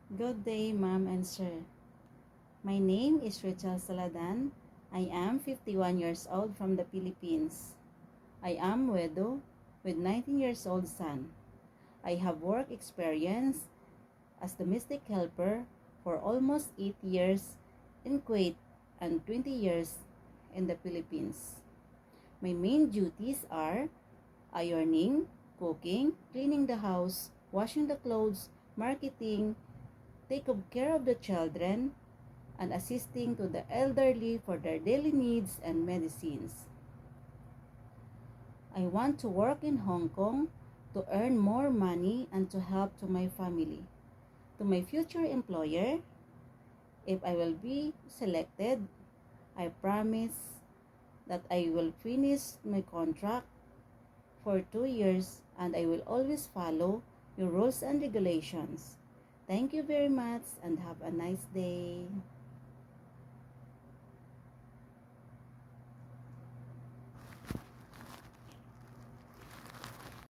Good day, ma'am and sir. My name is Rachel Saladan. I am 51 years old from the Philippines. I am widow with 19 years old son. I have work experience as domestic helper for almost 8 years in Kuwait and 20 years in the Philippines. My main duties are ironing, cooking, cleaning the house, washing the clothes, marketing, take care of the children, and assisting to the elderly for their daily needs and medicines. I want to work in Hong Kong to earn more money and to help to my family. To my future employer, if I will be selected, I promise that I will finish my contract for 2 years and I will always follow your rules and regulations. Thank you very much and have a nice day.